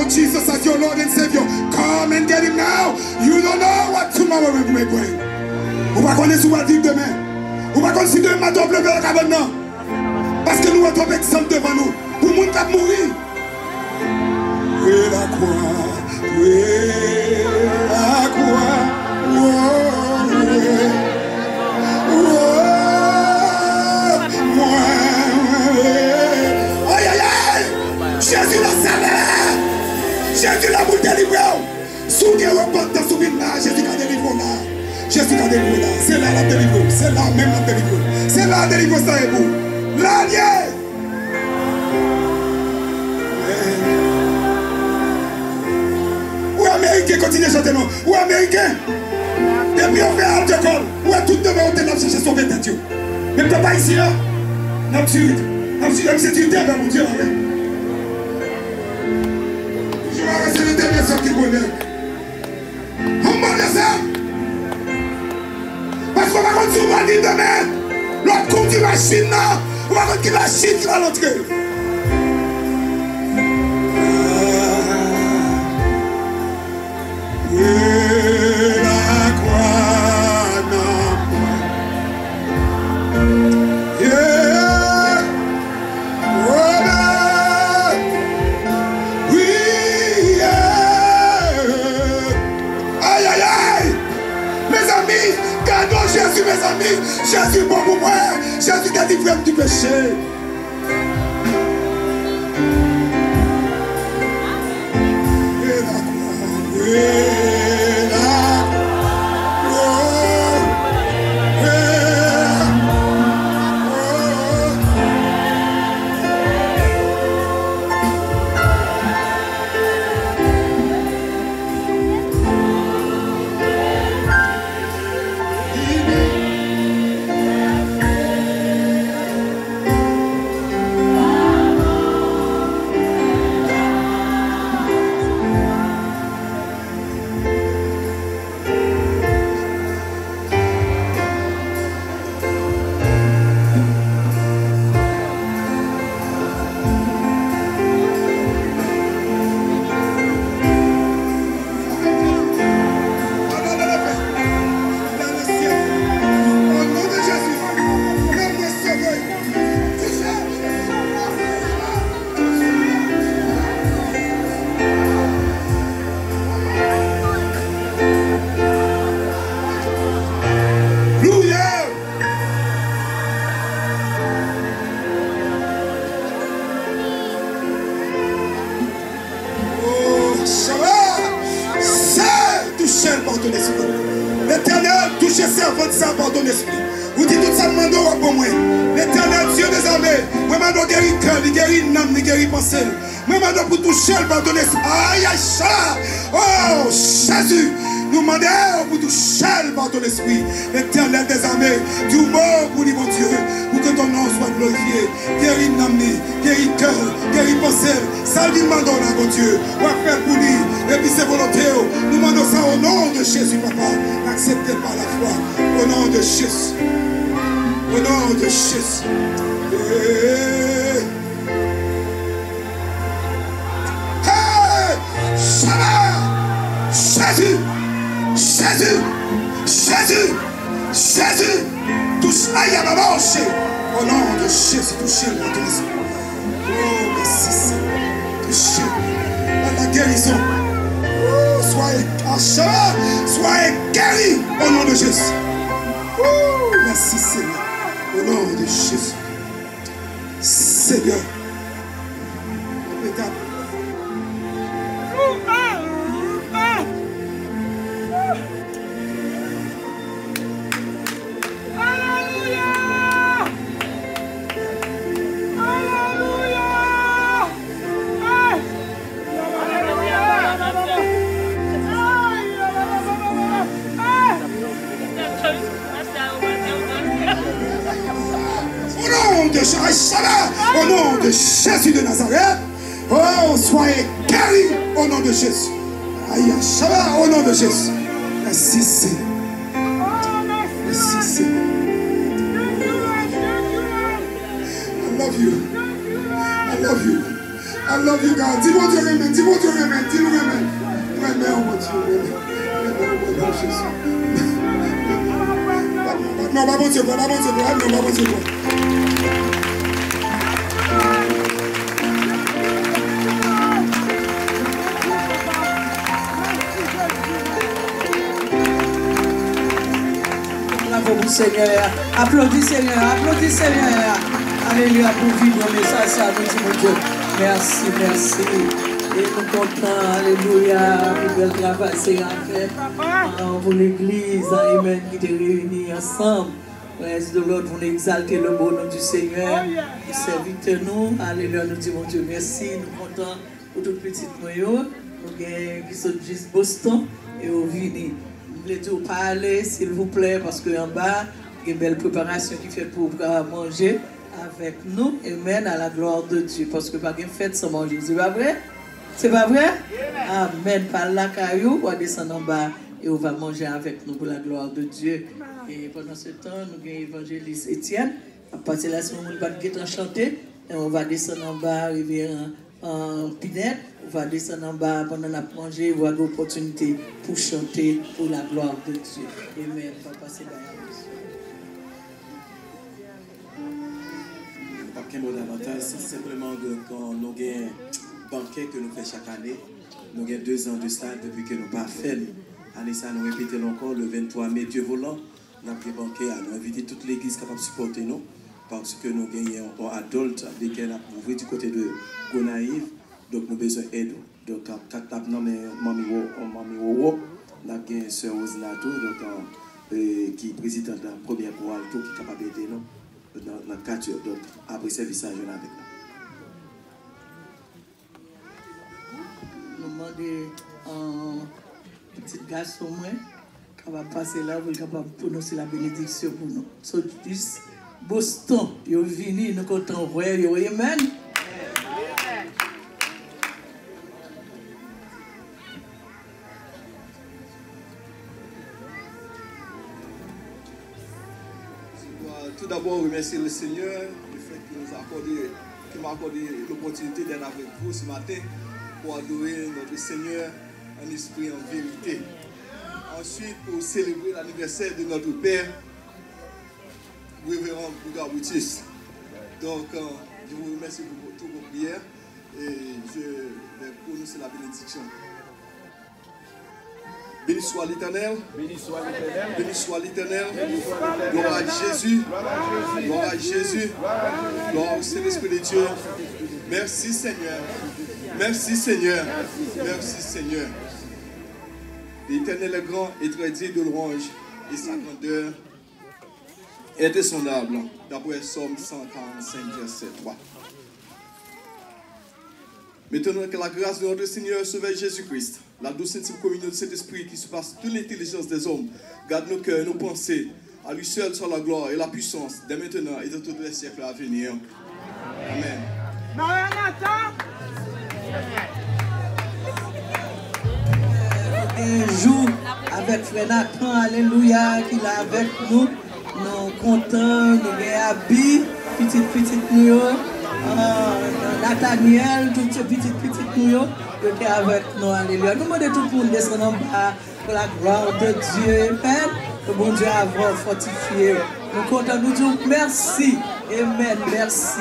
know Jesus as your Lord and Savior, come and get him now. You don't know what tomorrow may bring. Vous ne connaissez pas vivre demain. Vous ne connaissez pas demain matin lever la cabane non. Parce que nous avons un exemple devant nous. Pour le monde qui a mourir. Oui, la croix. Oui, la croix. Aïe, aïe, aïe. Jésus l'a salé. Jésus l'a pour délivrer. Sous qui reporte sous une là, Jésus a délivré là. Jésus a délivré là. C'est là la délivrance. C'est là même la délivrance. C'est là la délivrance ça est vous. L'allié. Ou américain continue à chanter non. Ou américain. Depuis on fait alcool. Ou à tout devant on t'a cherché son vêtement. Mais papa ici là. Non, c'est une terre mon Dieu. Je vais rester le dernier sorti qui connaît. On va faire ça. Parce qu'on va continuer à dire demain. L'autre continue la Chine là. On va continuer la Chine qui va l'entrer. Jésus, mes amis, Jésus bon pour moi, Jésus délivre du péché. Et la croix, et la L'Éternel, touchez servant de sa pardon esprit. Vous dites tout ça, demandez pour moi. L'Éternel, Dieu des armées, moi, je guéris cœur, il guérit l'âme, il guérit pensée. Moi, je pour toucher le pardon esprit. Aïe, aïe, ça. Oh, Jésus. Nous demandons pour toucher le pardon esprit. L'Éternel des armées, du mot pour lui, mon Dieu, pour que ton nom soit glorifié. Guéris l'âme, guéris cœur, guéris pensée. Salve demandons là, mon Dieu. On va faire pour lui. Et puis c'est volontaire. Nous demandons ça au nom de Jésus, papa. Accepté par la foi. Au nom de Jésus. Au nom de Jésus. Hey! Shabbat! Jésus! Jésus! Jésus! Jésus! Touche aïe à ma manche. Au nom de Jésus, touchez le nom. Oh, merci Seigneur. Touchez la guérison. Oh, soyez guéris au nom de Jésus. Oh, merci Seigneur. Au nom de Jésus. Seigneur. Au nom de Jésus de Nazareth, oh, soyez guéris au nom de Jésus. Aïe, Shabbat, au nom de Jésus. Merci Seigneur. Merci Seigneur. I love you. I love you. I love you, God. Dis bon Dieu, remet. Dis bon Dieu, remet. Dis-nous, remet. Remet, oh mon Dieu, remet. Remet, oh mon Jésus. Non, pas bon Dieu, pas bon Dieu, non, pas bon Dieu. Bravo, Seigneur. Applaudis, Seigneur. Applaudis, Seigneur. Alléluia pour vivre le message, ça nous dit, mon Dieu. Merci, merci. Et nous contents, alléluia, pour le travail, Seigneur, fait pour l'église, amen, qui est réunie ensemble. Reste de l'autre, pour exalter le beau nom du Seigneur. Serviteur nous, alléluia, nous disons, mon Dieu, merci. Nous contents pour toute petite noyau, qui sont juste Boston et au Vini. Vous voulez dire parler, s'il vous plaît, parce qu'en bas, il y a une belle préparation qui fait pour manger avec nous, amen, à la gloire de Dieu. Parce que pas de fête sans manger, c'est pas vrai? C'est pas vrai? Amen. Par la caillou, on va descendre en bas et on va manger avec nous pour la gloire de Dieu. Et pendant ce temps, nous avons l'évangéliste Étienne. À partir de là, si on va chanter, et on va descendre en bas, arriver en Pinette. On va descendre en bas pendant la manger, voir l'opportunité pour chanter pour la gloire de Dieu. Amen. On va passer derrière. C'est simplement quand nous avons un banquet que nous faisons chaque année. Nous avons 2 ans de ça depuis que nous n'avons pas fait. Année ça, nous répétons encore le 23 mai, Dieu volant. Nous avons un banquet à nous inviter toute l'église capable de supporter nous. Parce que nous avons un adulte lesquels nous ouvrons du côté de Gonaïve. Donc nous avons besoin d'aide. Donc quand nous avons Mami Wowo, nous avons une sœur Osinato, qui est présidente de la première chorale, qui est capable d'aider nous. Dans le cadre, donc après service à jeune avec nous. Nous demandons un petit garçon qui va passer là pour capable prononcer la bénédiction pour nous. So, juste Boston, ils sont venus, nous comptons voir, amen. Tout d'abord, remercier le Seigneur du fait qu'il m'a accordé l'opportunité d'être avec vous ce matin pour adorer notre Seigneur en esprit et en vérité. Ensuite, pour célébrer l'anniversaire de notre Père, Révérend Bouddha Boutis. Donc, je vous remercie pour toutes vos prières et je vais prononcer la bénédiction. Béni soit l'Éternel. Béni soit l'Éternel. Béni soit l'Éternel. Gloire à Jésus. Gloire à Jésus. Gloire au Saint-Esprit de Dieu. Merci Seigneur. Merci Seigneur. Merci Seigneur. L'Éternel est grand et très digne de louange et sa grandeur est insondable. D'après Somme 145, verset 3. Maintenant que la grâce de notre Seigneur Sauveur Jésus-Christ, la douce intime communion de cet esprit qui surpasse toute l'intelligence des hommes, garde nos cœurs et nos pensées. À lui seul soit la gloire et la puissance, dès maintenant et dans tous les siècles à venir. Amen. Un jour avec Frère Nathan, alléluia, qui est avec nous. Nous contents, nous avons habits, petite nous. Nathaniel, toutes ces petites nous, qui étaient avec nous, alléluia. Nous demandons tout le monde descendre en bas pour la gloire de Dieu, Amen. Que bon Dieu a fortifié. Nous comptons, nous disons merci, Amen, merci.